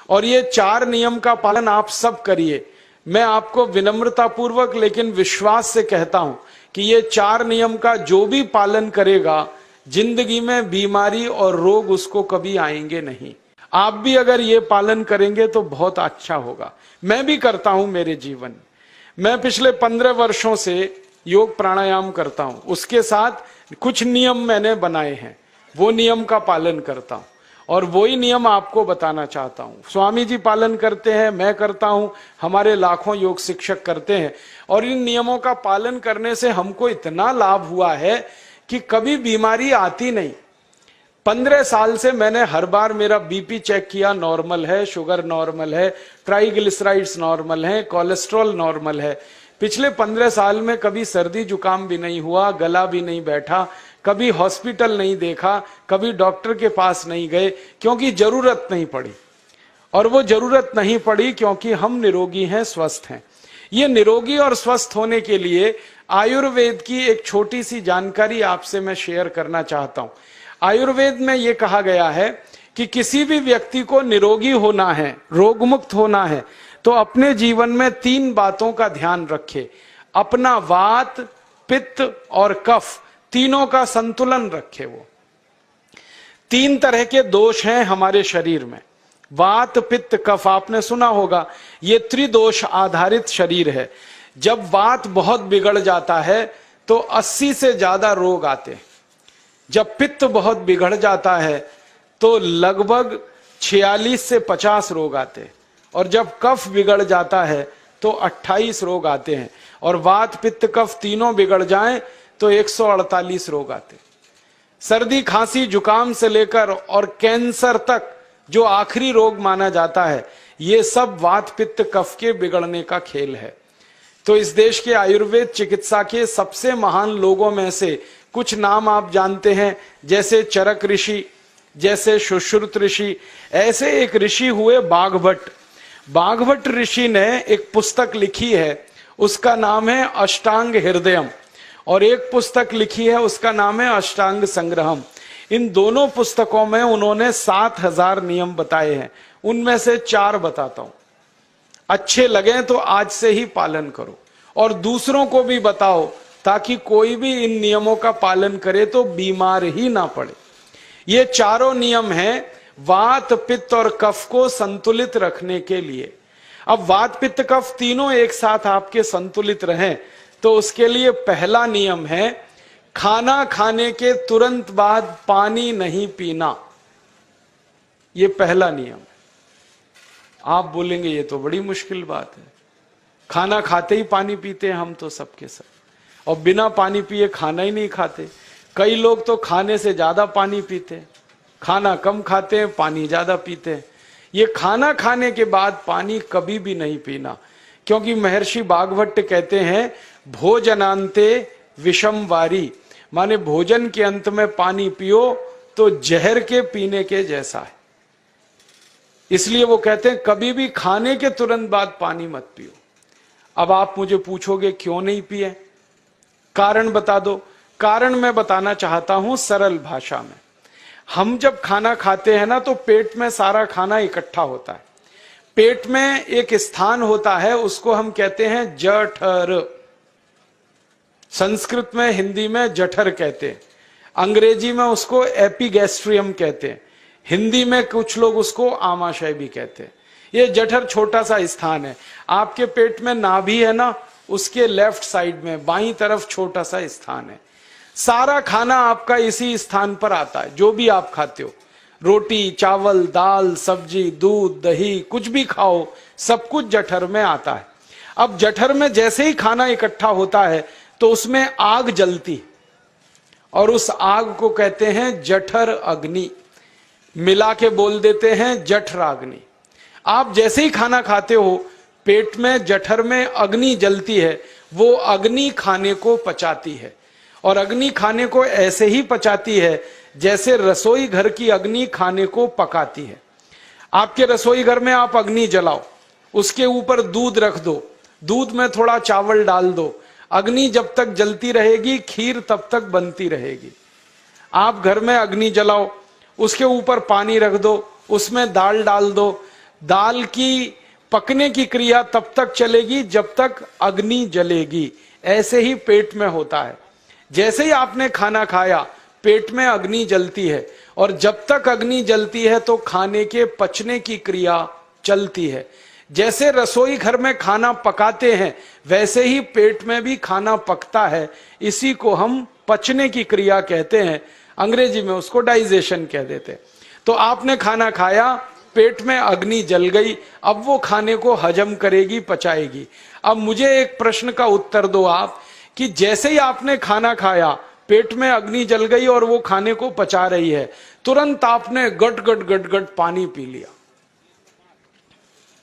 और ये 4 नियम का पालन आप सब करिए। मैं आपको विनम्रता पूर्वक लेकिन विश्वास से कहता हूं कि ये 4 नियम का जो भी पालन करेगा, जिंदगी में बीमारी और रोग उसको कभी आएंगे नहीं। आप भी अगर ये पालन करेंगे तो बहुत अच्छा होगा। मैं भी करता हूं मेरे जीवन में। मैं पिछले 15 वर्षों से योग प्राणायाम करता हूं, उसके साथ कुछ नियम मैंने बनाए हैं, वो नियम का पालन करता हूं और वही नियम आपको बताना चाहता हूं। स्वामी जी पालन करते हैं, मैं करता हूं, हमारे लाखों योग शिक्षक करते हैं। और इन नियमों का पालन करने से हमको इतना लाभ हुआ है कि कभी बीमारी आती नहीं। 15 साल से मैंने हर बार मेरा बीपी चेक किया, नॉर्मल है, शुगर नॉर्मल है, ट्राइग्लिसराइड्स नॉर्मल है, कोलेस्ट्रॉल नॉर्मल है। पिछले 15 साल में कभी सर्दी जुकाम भी नहीं हुआ, गला भी नहीं बैठा, कभी हॉस्पिटल नहीं देखा, कभी डॉक्टर के पास नहीं गए, क्योंकि जरूरत नहीं पड़ी। और वो जरूरत नहीं पड़ी क्योंकि हम निरोगी हैं, स्वस्थ हैं। ये निरोगी और स्वस्थ होने के लिए आयुर्वेद की एक छोटी सी जानकारी आपसे मैं शेयर करना चाहता हूं। आयुर्वेद में यह कहा गया है कि किसी भी व्यक्ति को निरोगी होना है, रोगमुक्त होना है, तो अपने जीवन में 3 बातों का ध्यान रखे। अपना वात, पित्त और कफ, तीनों का संतुलन रखे। वो 3 तरह के दोष हैं हमारे शरीर में, वात, पित्त, कफ। आपने सुना होगा, ये त्रिदोष आधारित शरीर है। जब वात बहुत बिगड़ जाता है तो 80 से ज्यादा रोग आते हैं। जब पित्त बहुत बिगड़ जाता है तो लगभग 46 से 50 रोग आते हैं। और जब कफ बिगड़ जाता है तो 28 रोग आते हैं। और वात, पित्त, कफ तीनों बिगड़ जाएं तो 148 रोग आते हैं। सर्दी, खांसी, जुकाम से लेकर और कैंसर तक जो आखिरी रोग माना जाता है, ये सब वात, पित्त, कफ के बिगड़ने का खेल है। तो इस देश के आयुर्वेद चिकित्सा के सबसे महान लोगों में से कुछ नाम आप जानते हैं, जैसे चरक ऋषि, जैसे सुश्रुत ऋषि। ऐसे एक ऋषि हुए बाघभट्ट। बाघभट्ट ऋषि ने एक पुस्तक लिखी है, उसका नाम है अष्टांग हृदयम, और एक पुस्तक लिखी है, उसका नाम है अष्टांग संग्रहम। इन दोनों पुस्तकों में उन्होंने 7000 नियम बताए हैं। उनमें से 4 बताता हूं, अच्छे लगे तो आज से ही पालन करो और दूसरों को भी बताओ, ताकि कोई भी इन नियमों का पालन करे तो बीमार ही ना पड़े। ये चारों नियम हैं वात, पित्त और कफ को संतुलित रखने के लिए। अब वात, पित्त, कफ तीनों एक साथ आपके संतुलित रहें तो उसके लिए पहला नियम है खाना खाने के तुरंत बाद पानी नहीं पीना। ये पहला नियम है। आप बोलेंगे ये तो बड़ी मुश्किल बात है, खाना खाते ही पानी पीते हैं हम तो सबके सब, और बिना पानी पिए खाना ही नहीं खाते। कई लोग तो खाने से ज्यादा पानी पीते हैं, खाना कम खाते हैं, पानी ज्यादा पीते हैं। ये खाना खाने के बाद पानी कभी भी नहीं पीना, क्योंकि महर्षि बाघभट्ट कहते हैं भोजनांते विषम वारी, माने भोजन के अंत में पानी पियो तो जहर के पीने के जैसा है। इसलिए वो कहते हैं कभी भी खाने के तुरंत बाद पानी मत पियो। अब आप मुझे पूछोगे क्यों नहीं पिए, कारण बता दो। कारण मैं बताना चाहता हूं सरल भाषा में। हम जब खाना खाते हैं ना तो पेट में सारा खाना इकट्ठा होता है। पेट में एक स्थान होता है, उसको हम कहते हैं जठर। संस्कृत में, हिंदी में जठर कहते हैं, अंग्रेजी में उसको एपिगैस्ट्रियम कहते हैं, हिंदी में कुछ लोग उसको आमाशय भी कहते हैं। ये जठर छोटा सा स्थान है। आपके पेट में नाभि है ना, उसके लेफ्ट साइड में बाईं तरफ छोटा सा स्थान है। सारा खाना आपका इसी स्थान पर आता है। जो भी आप खाते हो, रोटी, चावल, दाल, सब्जी, दूध, दही, कुछ भी खाओ, सब कुछ जठर में आता है। अब जठर में जैसे ही खाना इकट्ठा होता है तो उसमें आग जलती, और उस आग को कहते हैं जठर अग्नि। मिला के बोल देते हैं जठराग्नि। आप जैसे ही खाना खाते हो, पेट में जठर में अग्नि जलती है। वो अग्नि खाने को पचाती है, और अग्नि खाने को ऐसे ही पचाती है जैसे रसोई घर की अग्नि खाने को पकाती है। आपके रसोई घर में आप अग्नि जलाओ, उसके ऊपर दूध रख दो, दूध में थोड़ा चावल डाल दो, अग्नि जब तक जलती रहेगी खीर तब तक बनती रहेगी। आप घर में अग्नि जलाओ, उसके ऊपर पानी रख दो, उसमें दाल डाल दो, दाल की पकने की क्रिया तब तक चलेगी जब तक अग्नि जलेगी। ऐसे ही पेट में होता है, जैसे ही आपने खाना खाया पेट में अग्नि जलती है, और जब तक अग्नि जलती है तो खाने के पचने की क्रिया चलती है। जैसे रसोई घर में खाना पकाते हैं वैसे ही पेट में भी खाना पकता है। इसी को हम पचने की क्रिया कहते हैं, अंग्रेजी में उसको डाइजेशन कह देते हैं। तो आपने खाना खाया, पेट में अग्नि जल गई, अब वो खाने को हजम करेगी, पचाएगी। अब मुझे एक प्रश्न का उत्तर दो आप, कि जैसे ही आपने खाना खाया पेट में अग्नि जल गई और वो खाने को पचा रही है, तुरंत आपने गट गट गट गट पानी पी लिया,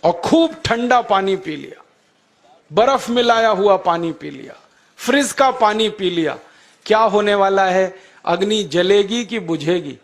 और खूब ठंडा पानी पी लिया, बर्फ मिलाया हुआ पानी पी लिया, फ्रिज का पानी पी लिया। क्या होने वाला है? अग्नि जलेगी कि बुझेगी?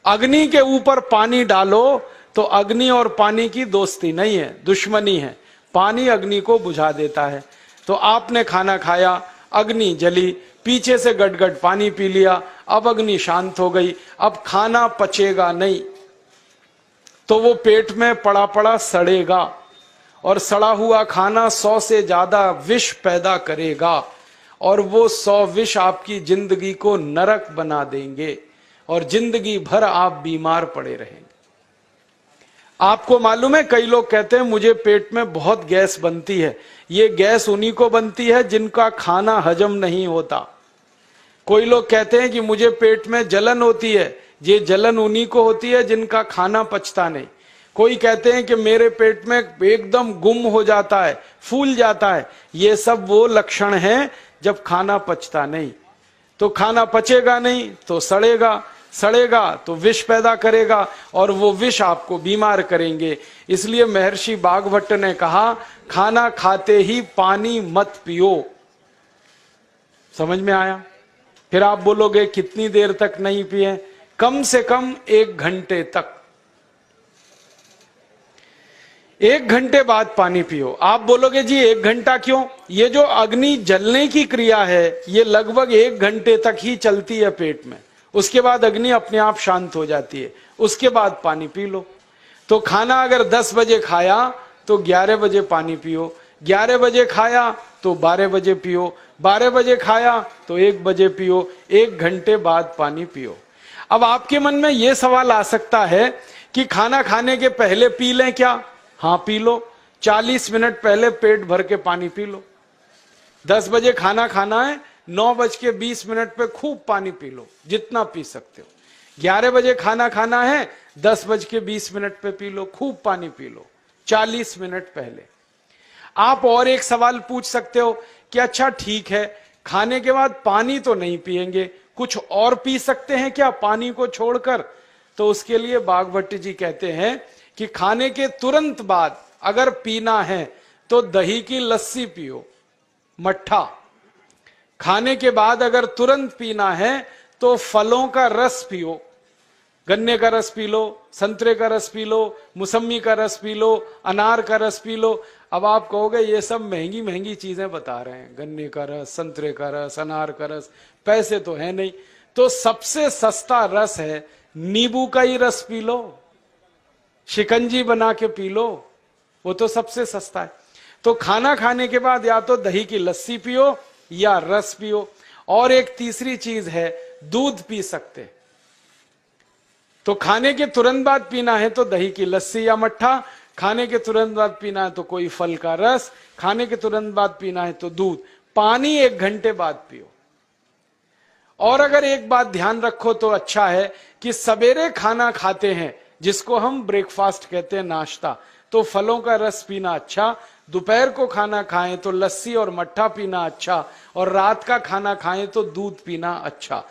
अग्नि के ऊपर पानी डालो तो अग्नि और पानी की दोस्ती नहीं है, दुश्मनी है। पानी अग्नि को बुझा देता है। तो आपने खाना खाया, अग्नि जली, पीछे से गटगट पानी पी लिया, अब अग्नि शांत हो गई, अब खाना पचेगा नहीं, तो वो पेट में पड़ा पड़ा सड़ेगा, और सड़ा हुआ खाना 100 से ज्यादा विष पैदा करेगा, और वो 100 विष आपकी जिंदगी को नरक बना देंगे, और जिंदगी भर आप बीमार पड़े रहेंगे। आपको मालूम है, कई लोग कहते हैं मुझे पेट में बहुत गैस बनती है। ये गैस उन्हीं को बनती है जिनका खाना हजम नहीं होता। कोई लोग कहते हैं कि मुझे पेट में जलन होती है, ये जलन उन्हीं को होती है जिनका खाना पचता नहीं। कोई कहते हैं कि मेरे पेट में एकदम गुम हो जाता है, फूल जाता है, ये सब वो लक्षण हैं जब खाना पचता नहीं। तो खाना पचेगा नहीं तो सड़ेगा, सड़ेगा तो विष पैदा करेगा, और वो विष आपको बीमार करेंगे। इसलिए महर्षि बागभट्ट ने कहा, खाना खाते ही पानी मत पियो। समझ में आया? फिर आप बोलोगे कितनी देर तक नहीं पिए? कम से कम 1 घंटे तक। 1 घंटे बाद पानी पियो। आप बोलोगे जी 1 घंटा क्यों? ये जो अग्नि जलने की क्रिया है ये लगभग 1 घंटे तक ही चलती है पेट में, उसके बाद अग्नि अपने आप शांत हो जाती है, उसके बाद पानी पी लो। तो खाना अगर 10 बजे खाया तो 11 बजे पानी पियो, 11 बजे खाया तो 12 बजे पियो, 12 बजे खाया तो 1 बजे पियो, 1 घंटे बाद पानी पियो। अब आपके मन में यह सवाल आ सकता है कि खाना खाने के पहले पी लें क्या? हाँ पी लो, 40 मिनट पहले पेट भर के पानी पी लो। 10 बजे खाना खाना है, 9:20 पे खूब पानी पी लो, जितना पी सकते हो। 11 बजे खाना खाना है, 10:20 पे पी लो, खूब पानी पी लो, 40 मिनट पहले। आप और एक सवाल पूछ सकते हो कि अच्छा ठीक है, खाने के बाद पानी तो नहीं पिएंगे, कुछ और पी सकते हैं क्या पानी को छोड़कर? तो उसके लिए बागभट्ट जी कहते हैं कि खाने के तुरंत बाद अगर पीना है तो दही की लस्सी पियो, मट्ठा। खाने के बाद अगर तुरंत पीना है तो फलों का रस पियो, गन्ने का रस पी लो, संतरे का रस पी लो, मौसमी का रस पी लो, अनार का रस पी लो। अब आप कहोगे ये सब महंगी महंगी चीजें बता रहे हैं, गन्ने का रस, संतरे का रस, अनार का रस, पैसे तो है नहीं। तो सबसे सस्ता रस है नींबू का ही रस पी लो, शिकंजी बना के पी लो, वो तो सबसे सस्ता है। तो खाना खाने के बाद या तो दही की लस्सी पियो या रस पियो। और एक तीसरी चीज है, दूध पी सकते। तो खाने के तुरंत बाद पीना है तो दही की लस्सी या मट्ठा, खाने के तुरंत बाद पीना है तो कोई फल का रस, खाने के तुरंत बाद पीना है तो दूध। पानी 1 घंटे बाद पियो। और अगर एक बात ध्यान रखो तो अच्छा है कि सवेरे खाना खाते हैं जिसको हम ब्रेकफास्ट कहते हैं, नाश्ता, तो फलों का रस पीना अच्छा, दोपहर को खाना खाएं तो लस्सी और मट्ठा पीना अच्छा, और रात का खाना खाएं तो दूध पीना अच्छा।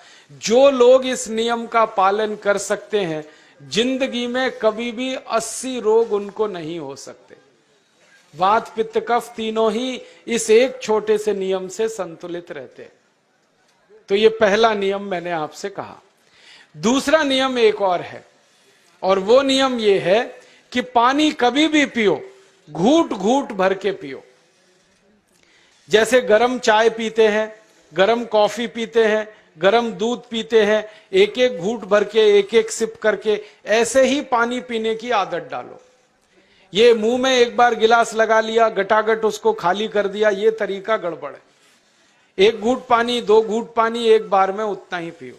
जो लोग इस नियम का पालन कर सकते हैं जिंदगी में कभी भी 80 रोग उनको नहीं हो सकते। वात पित्त कफ तीनों ही इस एक छोटे से नियम से संतुलित रहते हैं। तो ये पहला नियम मैंने आपसे कहा। दूसरा नियम एक और है, और वो नियम ये है कि पानी कभी भी पियो, घूट घूट भर के पियो। जैसे गरम चाय पीते हैं, गरम कॉफी पीते हैं, गरम दूध पीते हैं, एक एक घूंट भर के, एक एक सिप करके, ऐसे ही पानी पीने की आदत डालो। ये मुंह में एक बार गिलास लगा लिया, गटागट उसको खाली कर दिया, ये तरीका गड़बड़ है। एक घूंट पानी, दो घूंट पानी एक बार में उतना ही पियो।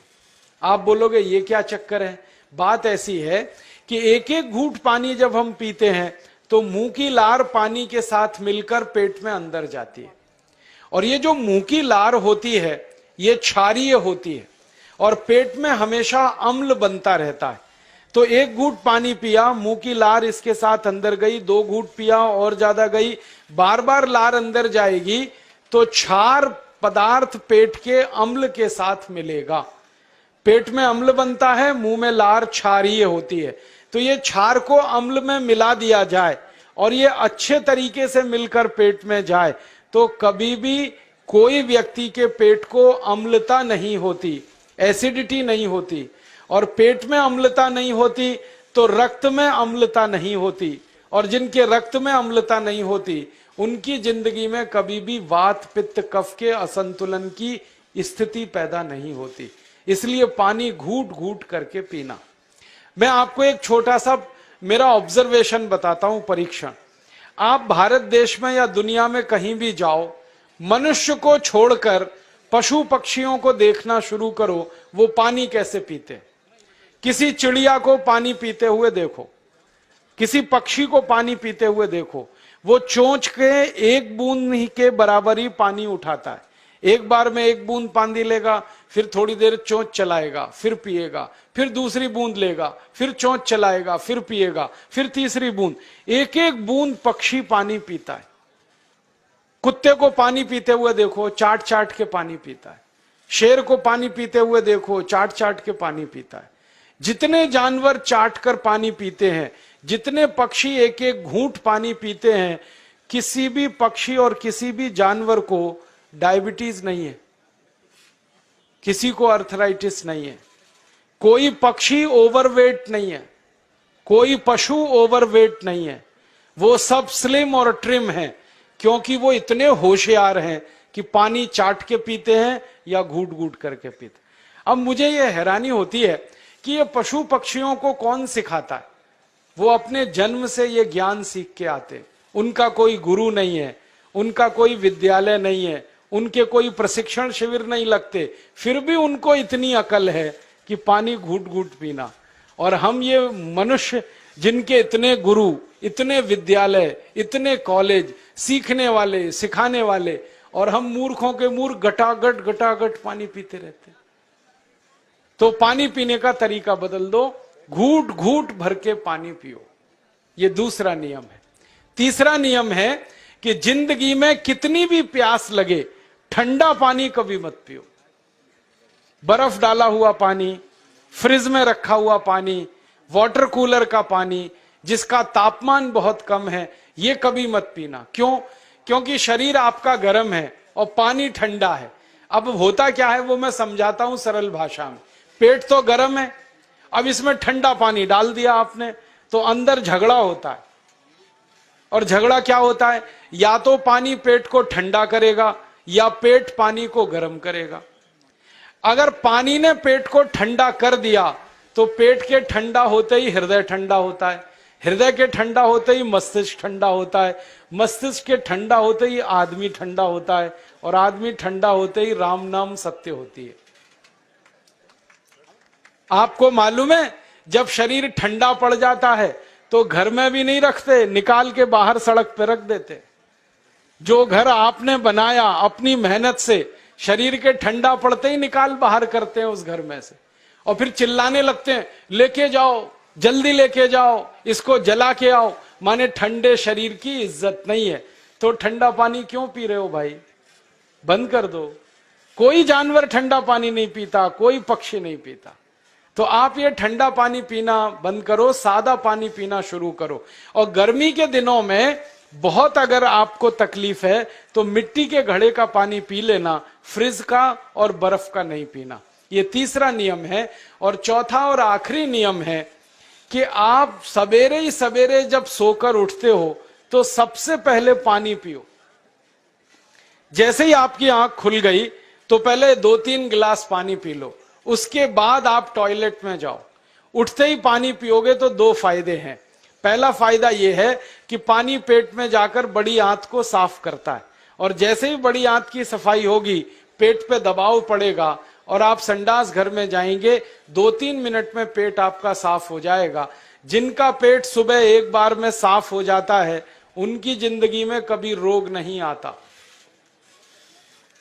आप बोलोगे ये क्या चक्कर है? बात ऐसी है कि एक एक घूंट पानी जब हम पीते हैं तो मुंह की लार पानी के साथ मिलकर पेट में अंदर जाती है, और ये जो मुंह की लार होती है ये क्षारीय होती है और पेट में हमेशा अम्ल बनता रहता है। तो एक घूंट पानी पिया, मुंह की लार इसके साथ अंदर गई, दो घूंट पिया और ज्यादा गई, बार बार लार अंदर जाएगी तो क्षार पदार्थ पेट के अम्ल के साथ मिलेगा। पेट में अम्ल बनता है, मुंह में लार क्षारीय होती है। तो ये क्षार को अम्ल में मिला दिया जाए और ये अच्छे तरीके से मिलकर पेट में जाए तो कभी भी कोई व्यक्ति के पेट को अम्लता नहीं होती, एसिडिटी नहीं होती। और पेट में अम्लता नहीं होती तो रक्त में अम्लता नहीं होती, और जिनके रक्त में अम्लता नहीं होती उनकी जिंदगी में कभी भी वात पित्त कफ के असंतुलन की स्थिति पैदा नहीं होती। इसलिए पानी घूट घूट करके पीना। मैं आपको एक छोटा सा मेरा ऑब्जर्वेशन बताता हूं, परीक्षण। आप भारत देश में या दुनिया में कहीं भी जाओ, मनुष्य को छोड़कर पशु पक्षियों को देखना शुरू करो, वो पानी कैसे पीते। किसी चिड़िया को पानी पीते हुए देखो, किसी पक्षी को पानी पीते हुए देखो, वो चोंच के एक बूंद ही के बराबर ही पानी उठाता है। एक बार में एक बूंद पानी लेगा, फिर थोड़ी देर चोंच चलाएगा, फिर पिएगा, फिर दूसरी बूंद लेगा, फिर चोंच चलाएगा, फिर पिएगा, फिर तीसरी बूंद। एक एक बूंद पक्षी पानी पीता है। कुत्ते को पानी पीते हुए देखो, चाट चाट के पानी पीता है। शेर को पानी पीते हुए देखो, चाट चाट के पानी पीता है। जितने जानवर चाट कर पानी पीते हैं, जितने पक्षी एक एक घूंट पानी पीते हैं, किसी भी पक्षी और किसी भी जानवर को डायबिटीज नहीं है, किसी को अर्थराइटिस नहीं है, कोई पक्षी ओवरवेट नहीं है, कोई पशु ओवरवेट नहीं है। वो सब स्लिम और ट्रिम हैं, क्योंकि वो इतने होशियार हैं कि पानी चाट के पीते हैं या घूट घूट करके पीते। अब मुझे ये हैरानी होती है कि ये पशु पक्षियों को कौन सिखाता है? वो अपने जन्म से ये ज्ञान सीख के आते। उनका कोई गुरु नहीं है, उनका कोई विद्यालय नहीं है, उनके कोई प्रशिक्षण शिविर नहीं लगते, फिर भी उनको इतनी अकल है कि पानी घूट घूट पीना। और हम ये मनुष्य जिनके इतने गुरु, इतने विद्यालय, इतने कॉलेज, सीखने वाले, सिखाने वाले, और हम मूर्खों के मूर्ख गटागट गटागट पानी पीते रहते। तो पानी पीने का तरीका बदल दो, घूट घूट भर के पानी पियो। ये दूसरा नियम है। तीसरा नियम है कि जिंदगी में कितनी भी प्यास लगे, ठंडा पानी कभी मत पियो। बर्फ डाला हुआ पानी, फ्रिज में रखा हुआ पानी, वाटर कूलर का पानी जिसका तापमान बहुत कम है, ये कभी मत पीना। क्यों? क्योंकि शरीर आपका गर्म है और पानी ठंडा है। अब होता क्या है वो मैं समझाता हूं सरल भाषा में। पेट तो गर्म है, अब इसमें ठंडा पानी डाल दिया आपने तो अंदर झगड़ा होता है। और झगड़ा क्या होता है? या तो पानी पेट को ठंडा करेगा या पेट पानी को गर्म करेगा। अगर पानी ने पेट को ठंडा कर दिया तो पेट के ठंडा होते ही हृदय ठंडा होता है, हृदय के ठंडा होते ही मस्तिष्क ठंडा होता है, मस्तिष्क के ठंडा होते ही आदमी ठंडा होता है, और आदमी ठंडा होते ही राम नाम सत्य होती है। आपको मालूम है, जब शरीर ठंडा पड़ जाता है तो घर में भी नहीं रखते, निकाल के बाहर सड़क पर रख देते। जो घर आपने बनाया अपनी मेहनत से, शरीर के ठंडा पड़ते ही निकाल बाहर करते हैं उस घर में से, और फिर चिल्लाने लगते हैं, लेके जाओ, जल्दी लेके जाओ, इसको जला के आओ। माने ठंडे शरीर की इज्जत नहीं है। तो ठंडा पानी क्यों पी रहे हो भाई? बंद कर दो। कोई जानवर ठंडा पानी नहीं पीता, कोई पक्षी नहीं पीता। तो आप ये ठंडा पानी पीना बंद करो, सादा पानी पीना शुरू करो। और गर्मी के दिनों में बहुत अगर आपको तकलीफ है तो मिट्टी के घड़े का पानी पी लेना, फ्रिज का और बर्फ का नहीं पीना। ये तीसरा नियम है। और चौथा और आखिरी नियम है कि आप सवेरे ही सवेरे जब सोकर उठते हो तो सबसे पहले पानी पियो। जैसे ही आपकी आंख खुल गई तो पहले 2-3 गिलास पानी पी लो, उसके बाद आप टॉयलेट में जाओ। उठते ही पानी पियोगे तो 2 फायदे हैं। पहला फायदा यह है कि पानी पेट में जाकर बड़ी आंत को साफ करता है, और जैसे ही बड़ी आंत की सफाई होगी पेट पे दबाव पड़ेगा और आप संडास घर में जाएंगे, 2-3 मिनट में पेट आपका साफ हो जाएगा। जिनका पेट सुबह एक बार में साफ हो जाता है उनकी जिंदगी में कभी रोग नहीं आता।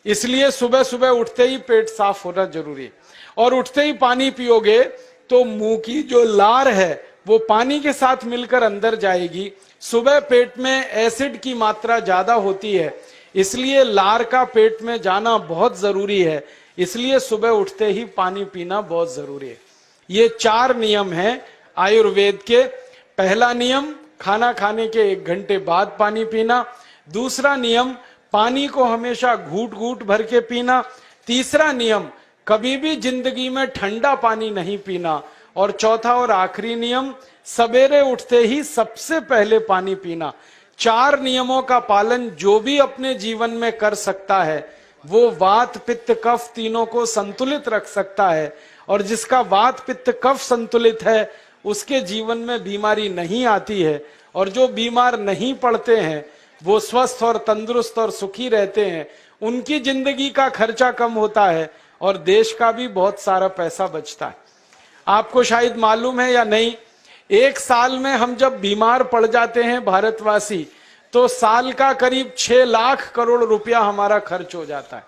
इसलिए सुबह सुबह उठते ही पेट साफ होना जरूरी है। और उठते ही पानी पियोगे तो मुंह की जो लार है वो पानी के साथ मिलकर अंदर जाएगी। सुबह पेट में एसिड की मात्रा ज्यादा होती है, इसलिए लार का पेट में जाना बहुत जरूरी है। इसलिए सुबह उठते ही पानी पीना बहुत जरूरी है। ये 4 नियम हैं आयुर्वेद के। पहला नियम, खाना खाने के 1 घंटे बाद पानी पीना। दूसरा नियम, पानी को हमेशा घूट घूट भर के पीना। तीसरा नियम, कभी भी जिंदगी में ठंडा पानी नहीं पीना। और चौथा और आखिरी नियम, सवेरे उठते ही सबसे पहले पानी पीना। 4 नियमों का पालन जो भी अपने जीवन में कर सकता है वो वात पित्त कफ तीनों को संतुलित रख सकता है। और जिसका वात पित्त कफ संतुलित है उसके जीवन में बीमारी नहीं आती है। और जो बीमार नहीं पड़ते हैं वो स्वस्थ और तंदुरुस्त और सुखी रहते हैं। उनकी जिंदगी का खर्चा कम होता है और देश का भी बहुत सारा पैसा बचता है। आपको शायद मालूम है या नहीं, 1 साल में हम जब बीमार पड़ जाते हैं भारतवासी, तो साल का करीब 6 लाख करोड़ रुपया हमारा खर्च हो जाता है।